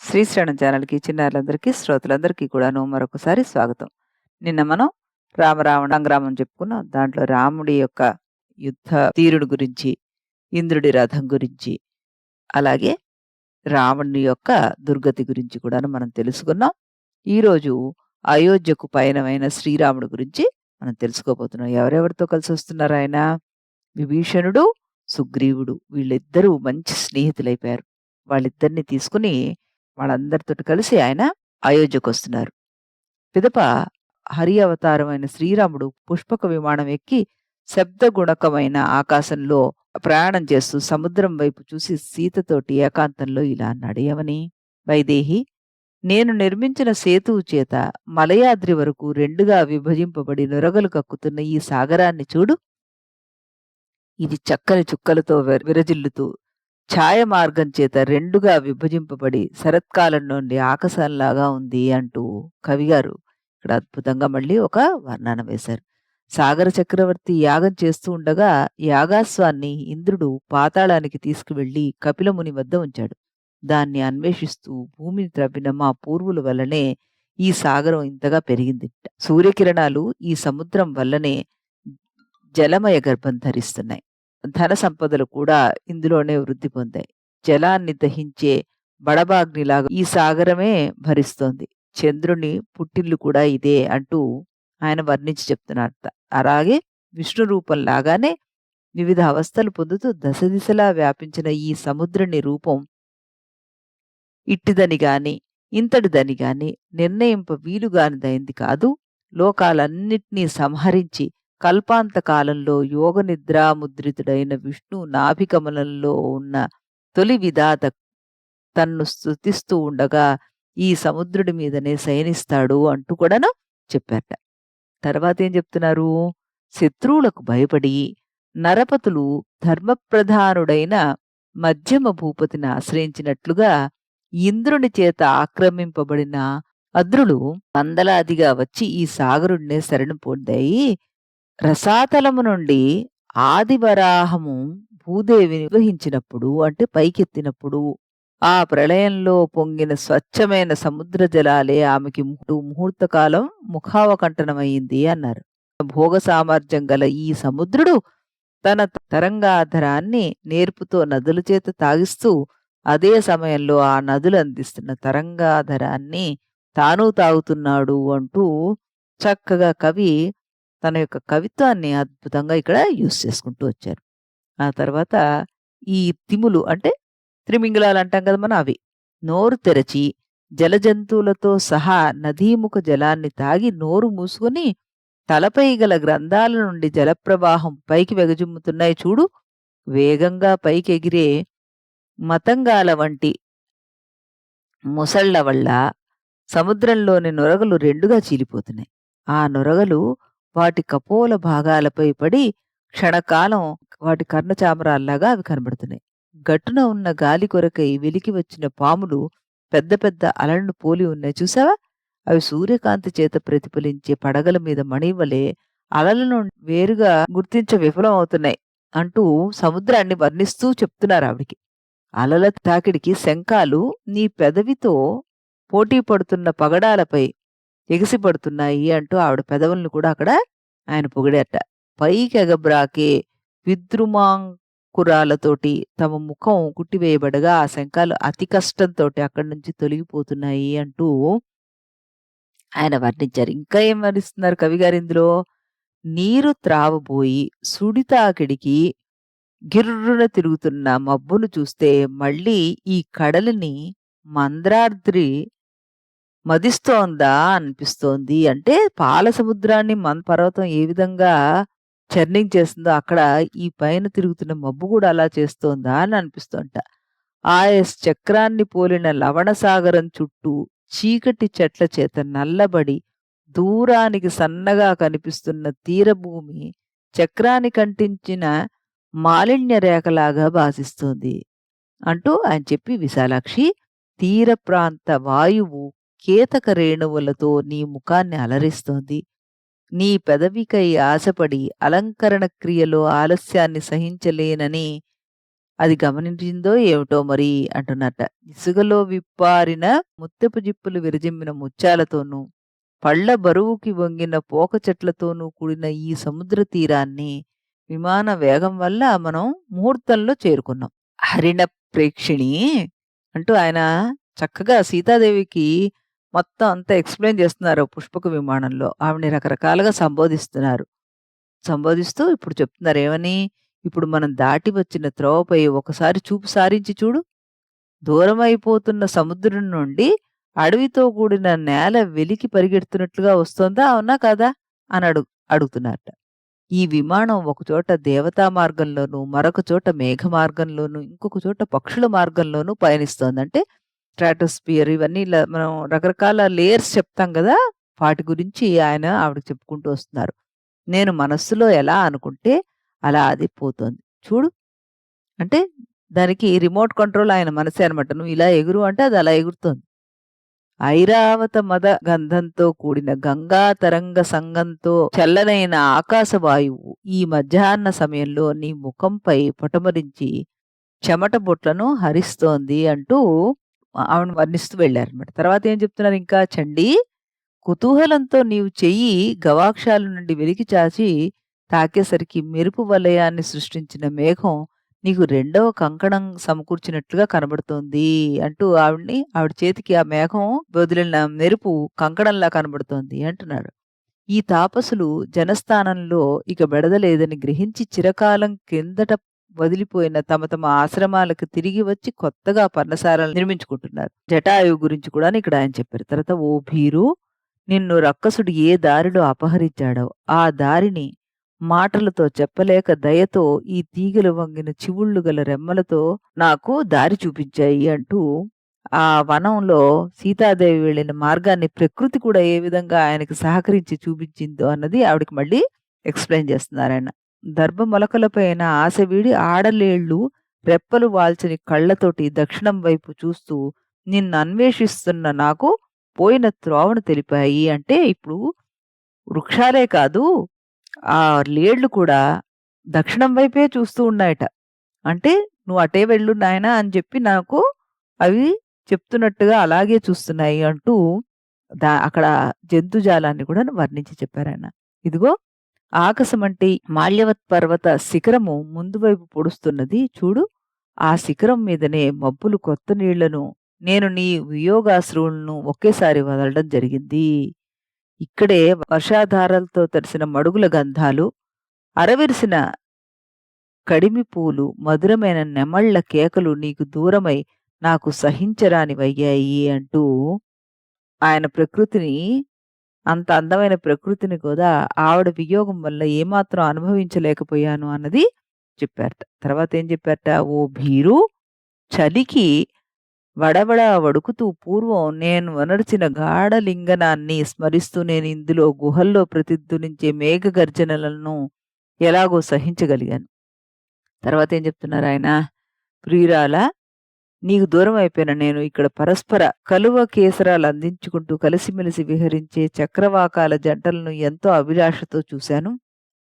శ్రీశ్రవణం ఛానల్‌కి చిన్నారులందరికీ, శ్రోతలందరికీ కూడాను మరొకసారి స్వాగతం. నిన్న మనం రామరావణ సంగ్రామం చెప్పుకున్నాం. దాంట్లో రాముడి యొక్క యుద్ధ తీరుడు గురించి, ఇంద్రుడి రథం గురించి, అలాగే రావణుని యొక్క దుర్గతి గురించి కూడాను మనం తెలుసుకున్నాం. ఈరోజు అయోధ్యకు పయనమైన శ్రీరాముడు గురించి మనం తెలుసుకోబోతున్నాం. ఎవరెవరితో కలిసొస్తున్నారాయన? విభీషణుడు, సుగ్రీవుడు వీళ్ళిద్దరూ మంచి స్నేహితులైపోయారు. వాళ్ళిద్దరిని తీసుకొని వాళ్ళందరితోటి కలిసి ఆయన అయోధ్యకొస్తున్నారు. పిదప హరి అవతారమైన శ్రీరాముడు పుష్పక విమానం ఎక్కి శబ్దగుణకమైన ఆకాశంలో ప్రయాణం చేస్తూ సముద్రం వైపు చూసి సీతతోటి ఏకాంతంలో ఇలా అన్నాడు. ఏమని? వైదేహి, నేను నిర్మించిన సేతువు చేత మలయాద్రి వరకు రెండుగా విభజింపబడి నొరగలు కక్కుతున్న ఈ సాగరాన్ని చూడు. ఇది చక్కని చుక్కలతో విరజిల్లుతూ ఛాయ మార్గం చేత రెండుగా విభజింపబడి శరత్కాలం నుండి ఆకాశంలాగా ఉంది అంటూ కవిగారు ఇక్కడ అద్భుతంగా మళ్ళీ ఒక వర్ణన వేశారు. సాగర చక్రవర్తి యాగం చేస్తూ ఉండగా యాగాస్వాన్ని ఇంద్రుడు పాతాళానికి తీసుకువెళ్లి కపిలముని వద్ద ఉంచాడు. దాన్ని అన్వేషిస్తూ భూమిని త్రవ్విన మా పూర్వుల వల్లనే ఈ సాగరం ఇంతగా పెరిగింది. సూర్యకిరణాలు ఈ సముద్రం వల్లనే జలమయ గర్భం ధరిస్తున్నాయి. ధన సంపదలు కూడా ఇందులోనే వృద్ధి పొందాయి. జలాన్ని దహించే బడబాగ్నిలాగా ఈ సాగరమే భరిస్తోంది. చంద్రుని పుట్టిల్లు కూడా ఇదే అంటూ ఆయన వర్ణించి చెప్తున్నారట. అలాగే విష్ణు రూపం లాగానే వివిధ అవస్థలు పొందుతూ దశ దిశలా వ్యాపించిన ఈ సముద్రుని రూపం ఇట్టిదని గాని ఇంతటిదని గాని నిర్ణయింప వీలుగానిదైంది కాదు. లోకాలన్నిటినీ సంహరించి కల్పాంత కాలంలో యోగ నిద్రాముద్రితుడైన విష్ణు నాభికమలంలో ఉన్న తొలి విధాత తన్ను స్తుతిస్తూ ఉండగా ఈ సముద్రుడి మీదనే శయనిస్తాడు అంటూ కూడాను చెప్పారట. తర్వాత ఏం చెప్తున్నారు? శత్రువులకు భయపడి నరపతులు ధర్మప్రధానుడైన మధ్యమ భూపతిని ఆశ్రయించినట్లుగా ఇంద్రుని చేత ఆక్రమింపబడిన అద్రులు వందలాదిగా వచ్చి ఈ సాగరుడినే శరణు పొందాయి. రసాతలము నుండి ఆదివరాహము భూదేవిని నిర్వహించినప్పుడు అంటే పైకెత్తినప్పుడు ఆ ప్రళయంలో పొంగిన స్వచ్ఛమైన సముద్ర జలాలే ఆమెకి ముహూర్తకాలం ముఖావకంఠనమయ్యింది అన్నారు. భోగ సామర్థ్యం గల ఈ సముద్రుడు తన తరంగాధరాన్ని నేర్పుతో నదుల చేత తాగిస్తూ అదే సమయంలో ఆ నదులు అందిస్తున్న తరంగాధరాన్ని తాను తాగుతున్నాడు అంటూ చక్కగా కవి తన యొక్క కవిత్వాన్ని అద్భుతంగా ఇక్కడ యూజ్ చేసుకుంటూ వచ్చారు. ఆ తర్వాత ఈ తిములు అంటే త్రిమింగళాలు అంటాం కదా మనం, అవి నోరు తెరచి జలజంతువులతో సహా నదీముఖ జలాన్ని తాగి నోరు మూసుకొని తలపై గల గ్రంథాల నుండి జలప్రవాహం పైకి వెగజుమ్ముతున్నాయి చూడు. వేగంగా పైకి ఎగిరే మతంగాల వంటి ముసళ్ల వల్ల సముద్రంలోని నొరగలు రెండుగా చీలిపోతున్నాయి. ఆ నొరగలు వాటి కపోల భాగాలపై పడి క్షణకాలం వాటి కర్ణచామరాల్లాగా అవి కనబడుతున్నాయి. గట్టున ఉన్న గాలి కొరకై వెలికి వచ్చిన పాములు పెద్ద పెద్ద అలలను పోలి ఉన్నాయి చూసావా? అవి సూర్యకాంతి చేత ప్రతిఫలించే పడగల మీద మణివలే అలలను వేరుగా గుర్తించ విఫలం అవుతున్నాయి అంటూ సముద్రాన్ని వర్ణిస్తూ చెప్తున్నారు ఆవిడికి. అలల తాకిడికి శంఖాలు నీ పెదవితో పోటీ పడుతున్న పగడాలపై ఎగిసిపడుతున్నాయి అంటూ ఆవిడ పెదవులను కూడా అక్కడ ఆయన పొగిడేట. పైకెగబ్రాకే విద్రుమాంకురాలతోటి తమ ముఖం కుట్టివేయబడగా ఆ శంఖాలు అతి కష్టంతో అక్కడి నుంచి తొలగిపోతున్నాయి అంటూ ఆయన వర్ణించారు. ఇంకా ఏం వర్ణిస్తున్నారు కవిగారు ఇందులో? నీరు త్రావబోయి సుడితాకిడికి గిర్రున తిరుగుతున్న మబ్బును చూస్తే మళ్ళీ ఈ కడలిని మంద్రాద్రి మదిస్తోందా అనిపిస్తోంది. అంటే పాల సముద్రాన్ని పర్వతం ఏ విధంగా చర్నింగ్ చేస్తుందో అక్కడ ఈ పైన తిరుగుతున్న మబ్బు కూడా అలా చేస్తోందా అని అనిపిస్తోంట. ఆయస్ చక్రాన్ని పోలిన లవణ సాగరం చుట్టూ చీకటి చెట్ల చేత నల్లబడి దూరానికి సన్నగా కనిపిస్తున్న తీరభూమి చక్రానికి అంటించిన మాలిన్య రేఖలాగా భాసిస్తోంది అంటూ ఆయన చెప్పి, విశాలాక్షి, తీర ప్రాంత వాయువు కేతక రేణువులతో నీ ముఖాన్ని అలరిస్తోంది. నీ పెదవికై ఆశపడి అలంకరణ క్రియలో ఆలస్యాన్ని సహించలేనని అది గమనించిందో ఏమిటో మరి అంటున్నట్ట. ఇసుకలో విప్పారిన ముత్యపు జిప్పులు విరజిమ్మిన ముత్యాలతోనూ, పళ్ళ బరువుకి వంగిన పోక చెట్లతోనూ కూడిన ఈ సముద్ర తీరాన్ని విమాన వేగం వల్ల మనం ముహూర్తంలో చేరుకున్నాం. హరిణ ప్రేక్షిణి అంటూ ఆయన చక్కగా సీతాదేవికి మొత్తం అంతా ఎక్స్‌ప్లెయిన్ చేస్తున్నారు పుష్పక విమానంలో. ఆవిడని రకరకాలుగా సంబోధిస్తున్నారు. సంబోధిస్తూ ఇప్పుడు చెప్తున్నారు ఏమని? ఇప్పుడు మనం దాటి వచ్చిన త్రోవపై ఒకసారి చూపు సారించి చూడు. దూరమైపోతున్న సముద్రం నుండి అడవితో కూడిన నేల వెలికి పరిగెడుతున్నట్లుగా వస్తోందా? అవునా కాదా? అని అడుగుతున్నారట. ఈ విమానం ఒకచోట దేవతా మార్గంలోనూ, మరొక చోట మేఘ మార్గంలోనూ, ఇంకొక చోట పక్షుల మార్గంలోనూ పయనిస్తోంది. అంటే స్ట్రాటోస్ఫియర్ ఇవన్నీ ఇలా మనం రకరకాల లేయర్స్ చెప్తాం గదా! వాటి గురించి ఆయన ఆవిడకి చెప్పుకుంటూ వస్తున్నారు. నేను మనస్సులో ఎలా అనుకుంటే అలా అది పోతోంది. చూడు అంటే దానికి రిమోట్ కంట్రోల్ ఆయన మనసే అనమాట. నువ్వు ఇలా ఎగురు అంటే అది అలా ఎగురుతోంది. ఐరావత మద గంధంతో కూడిన గంగా తరంగ సంగంతో చల్లనైన ఆకాశ వాయువు ఈ మధ్యాహ్న సమయంలో నీ ముఖంపై పొటమరించి చెమట బొట్లను హరిస్తోంది అంటూ ఆవిడని వర్ణిస్తూ వెళ్ళారనమాట. తర్వాత ఏం చెప్తున్నారు ఇంకా చండీ కుతూహలంతో నీవు చెయ్యి గవాక్షాల నుండి వెలికి చాచి తాకేసరికి మెరుపు వలయాన్ని సృష్టించిన మేఘం నీకు రెండవ కంకణం సమకూర్చినట్లుగా కనబడుతోంది అంటూ ఆవిడ చేతికి ఆ మేఘం వదిలిన మెరుపు కంకణంలా కనబడుతోంది అంటున్నాడు. ఈ తాపసులు జనస్థానంలో ఇక బెడదలేదని గ్రహించి చిరకాలం కిందట వదిలిపోయిన తమ తమ ఆశ్రమాలకు తిరిగి వచ్చి కొత్తగా పర్ణశాలను నిర్మించుకుంటున్నారు. జటాయువు గురించి కూడా ఇక్కడ ఆయన చెప్పారు. తర్వాత ఓ భీరు నిన్ను రక్కసుడు ఏ దారిలో అపహరించాడో ఆ దారిని మాటలతో చెప్పలేక దయతో ఈ తీగలు వంగిన చివుళ్ళు గల రెమ్మలతో నాకు దారి చూపించాయి అంటూ ఆ వనంలో సీతాదేవి వెళ్ళిన మార్గాన్ని ప్రకృతి కూడా ఏ విధంగా ఆయనకి సహకరించి చూపించిందో అన్నది ఆవిడకి మళ్ళీ ఎక్స్‌ప్లెయిన్ చేస్తున్నారాయన. దర్భ మొలకలపైన ఆశ వీడి ఆడలేళ్ళు రెప్పలు వాల్చని కళ్ళతోటి దక్షిణం వైపు చూస్తూ నిన్నన్వేషిస్తున్న నాకు పోయిన త్రోవను తెలిపాయి. అంటే ఇప్పుడు వృక్షాలే కాదు, ఆ లేళ్ళు కూడా దక్షిణం వైపే చూస్తూ ఉన్నాయట. అంటే "నువ్వు అటే వెళ్ళు నాయనా" అని చెప్పి నాకు అవి చెప్తున్నట్టుగా అలాగే చూస్తున్నాయి అంటూ అక్కడ జంతుజాలాన్ని కూడా వర్ణించి చెప్పారాయన. ఇదిగో ఆకాశమంటే మాల్యవత్ పర్వత శిఖరము ముందు వైపు పొడుస్తున్నది చూడు. ఆ శిఖరం మీదనే మబ్బులు కొత్త నీళ్లను నేను నీ వియోగాశ్రువులను ఒకేసారి వదలడం జరిగింది. ఇక్కడే వర్షాధారాలతో తడిసిన మడుగుల గంధాలు, అరవిరిసిన కడిమి పూలు, మధురమైన నెమళ్ల కేకలు నీకు దూరమై నాకు సహించరానివయ్యాయి అంటూ ఆయన ప్రకృతిని అంత అందమైన ప్రకృతిని కూడా ఆవిడ వియోగం వల్ల ఏమాత్రం అనుభవించలేకపోయాను అన్నది చెప్పారట. తర్వాత ఏం చెప్పారట? ఓ భీరు చలికి వడవడ వడుకుతూ పూర్వం నేను వనర్చిన గాఢలింగనాన్ని స్మరిస్తూ నేను ఇందులో గుహల్లో ప్రతిధ్వనించే మేఘ గర్జనలను ఎలాగో సహించగలిగాను. తర్వాత ఏం చెప్తున్నారు ఆయన? ప్రియురాలా నీకు దూరం అయిపోయిన నేను ఇక్కడ పరస్పర కలువ కేసరాలు అందించుకుంటూ కలిసిమెలిసి విహరించే చక్రవాకాల జంటలను ఎంతో అభిలాషతో చూశాను.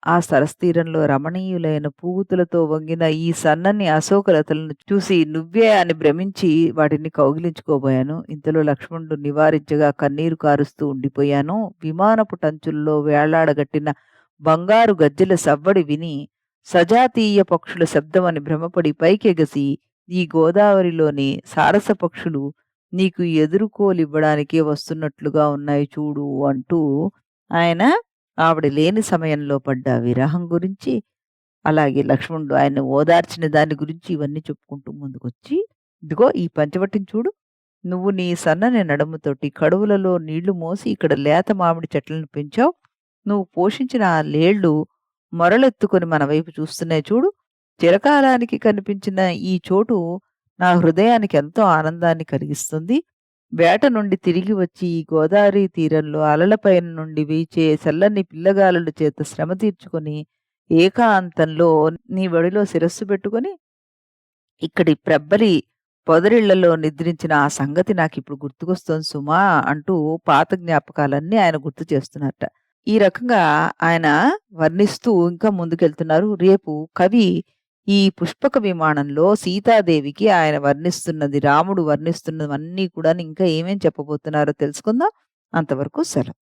ఆ సరస్తీరంలో రమణీయులైన పూగుతులతో వంగిన ఈ సన్నని అశోకలతలను చూసి నువ్వే అని భ్రమించి వాటిని కౌగిలించుకోబోయాను. ఇంతలో లక్ష్మణుడు నివారించగా కన్నీరు కారుస్తూ ఉండిపోయాను. విమానపు టంచుల్లో వేళ్లాడగట్టిన బంగారు గజ్జెల సవ్వడి విని సజాతీయ పక్షుల శబ్దమని భ్రమపడి పైకెగసి ఈ గోదావరిలోని సారస పక్షులు నీకు ఎదురుకోలివ్వడానికే వస్తున్నట్లుగా ఉన్నాయి చూడు అంటూ ఆయన ఆవిడ లేని సమయంలో పడ్డ విరహం గురించి, అలాగే లక్ష్మణుడు ఆయన్ని ఓదార్చిన దాని గురించి ఇవన్నీ చెప్పుకుంటూ ముందుకొచ్చి, ఇదిగో ఈ పంచవటిని చూడు. నువ్వు నీ సన్నని నడుముతోటి కడువులలో నీళ్లు మోసి ఇక్కడ లేత మామిడి చెట్లను పెంచావు. నువ్వు పోషించిన ఆ లేళ్లు మొరలెత్తుకొని మన వైపు చూస్తున్నాయి చూడు. చిరకాలానికి కనిపించిన ఈ చోటు నా హృదయానికి ఎంతో ఆనందాన్ని కలిగిస్తుంది. వేట నుండి తిరిగి వచ్చి ఈ గోదావరి తీరంలో అలలపైన నుండి వీచే చల్లని పిల్లగాలుల చేత శ్రమ తీర్చుకొని ఏకాంతంలో నీ ఒడిలో శిరస్సు పెట్టుకొని ఇక్కడి ప్రబ్బలి పొదరిళ్లలో నిద్రించిన ఆ సంగతి నాకిప్పుడు గుర్తుకొస్తోంది సుమా అంటూ పాత జ్ఞాపకాలన్నీ ఆయన గుర్తు చేస్తున్నట్ట. ఈ రకంగా ఆయన వర్ణిస్తూ ఇంకా ముందుకెళ్తున్నారు. రేపు కవి ఈ పుష్పక విమానంలో సీతాదేవికి ఆయన వర్ణిస్తున్నది, రాముడు వర్ణిస్తున్నవన్నీ కూడా ఇంకా ఏమేం చెప్పబోతున్నారో తెలుసుకుందాం. అంతవరకు సెలవు.